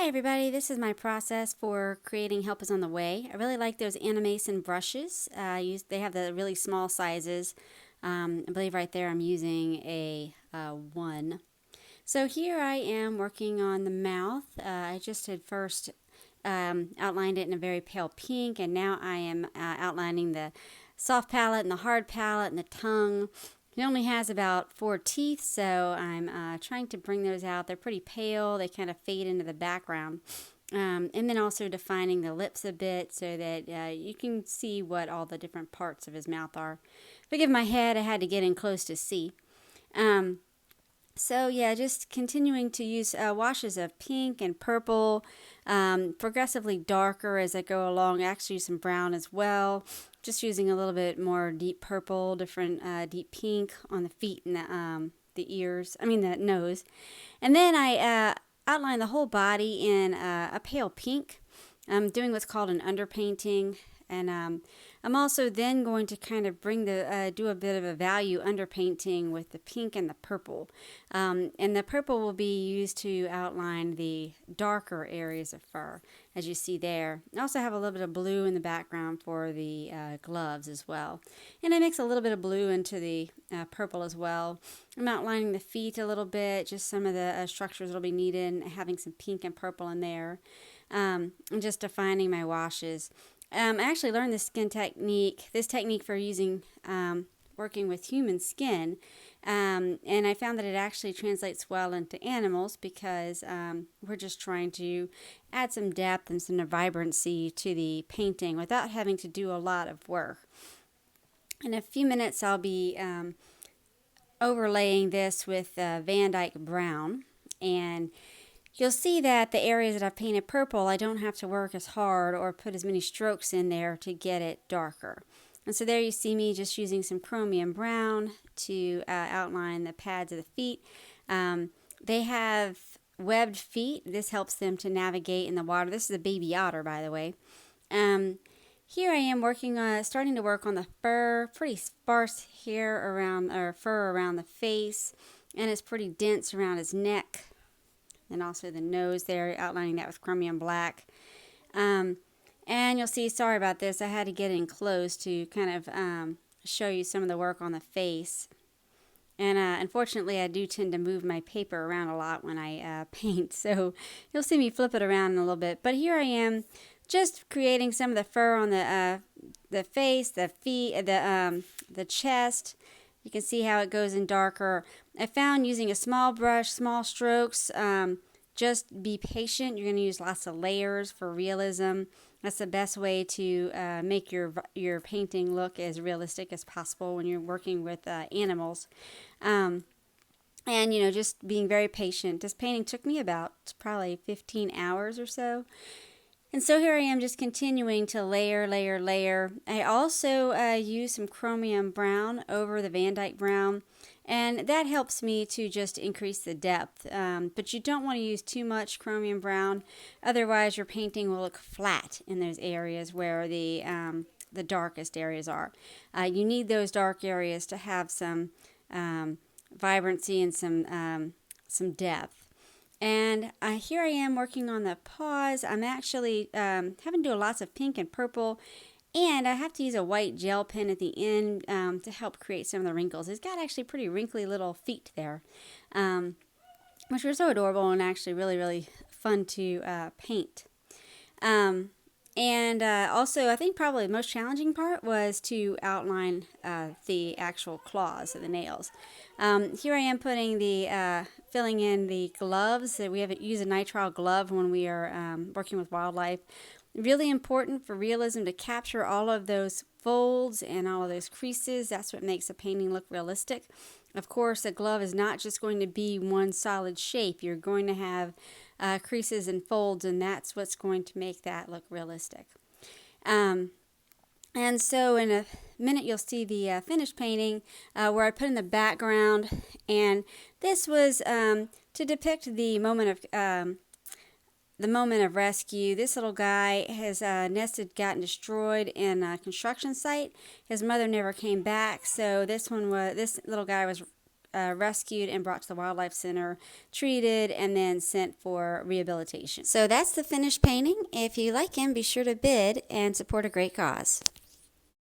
Hi everybody, this is my process for creating Help Is On The Way. I really like those animation brushes. They have the really small sizes. I believe right there I'm using a 1. So here I am working on the mouth. I just had first outlined it in a very pale pink, and now I am outlining the soft palate and the hard palate and the tongue. It only has about 4 teeth, so I'm trying to bring those out. They're pretty pale. They kind of fade into the background. And then also defining the lips a bit so that you can see what all the different parts of his mouth are. Forgive my head, I had to get in close to see. So yeah, just continuing to use washes of pink and purple, progressively darker as I go along. Actually use some brown as well. Just using a little bit more deep purple, different deep pink on the feet and the ears, the nose. And then I outline the whole body in a pale pink. I'm doing what's called an underpainting. And I'm also then going to kind of do a bit of a value underpainting with the pink and the purple. And the purple will be used to outline the darker areas of fur, as you see there. I also have a little bit of blue in the background for the gloves as well. And I mix a little bit of blue into the purple as well. I'm outlining the feet a little bit, just some of the structures that will be needed, and having some pink and purple in there. And just defining my washes. I actually learned this technique for using, working with human skin, and I found that it actually translates well into animals because we're just trying to add some depth and some vibrancy to the painting without having to do a lot of work. In a few minutes I'll be overlaying this with Van Dyke Brown, and you'll see that the areas that I've painted purple, I don't have to work as hard or put as many strokes in there to get it darker. And so there you see me just using some chromium brown to outline the pads of the feet. They have webbed feet. This helps them to navigate in the water. This is a baby otter, by the way. Here I am starting to work on the fur. Pretty sparse fur around the face, and it's pretty dense around his neck. And also the nose there, outlining that with chromium black. And you'll see, sorry about this, I had to get in close to kind of show you some of the work on the face. And unfortunately, I do tend to move my paper around a lot when I paint, so you'll see me flip it around in a little bit. But here I am, just creating some of the fur on the face, the feet, the chest. You can see how it goes in darker. I found using a small brush, small strokes, just be patient. You're going to use lots of layers for realism. That's the best way to make your painting look as realistic as possible when you're working with animals. And, just being very patient. This painting took me about probably 15 hours or so. And so here I am just continuing to layer. I also use some chromium brown over the Van Dyke brown, and that helps me to just increase the depth. But you don't want to use too much chromium brown, otherwise your painting will look flat in those areas where the darkest areas are. You need those dark areas to have some vibrancy and some depth. And here I am working on the paws. I'm actually having to do lots of pink and purple, and I have to use a white gel pen at the end to help create some of the wrinkles. It's got actually pretty wrinkly little feet there, which are so adorable and actually really, really fun to paint. And also, I think probably the most challenging part was to outline the actual claws of the nails. Here I am putting filling in the gloves. We have used a nitrile glove when we are working with wildlife. Really important for realism to capture all of those folds and all of those creases. That's what makes a painting look realistic. Of course, a glove is not just going to be one solid shape. You're going to have creases and folds, and that's what's going to make that look realistic. And so in a minute you'll see the finished painting where I put in the background, and this was to depict the moment of rescue. This little guy, his nest had gotten destroyed in a construction site. His mother never came back, so this little guy was rescued and brought to the Wildlife Center, treated, and then sent for rehabilitation. So that's the finished painting. If you like him, be sure to bid and support a great cause.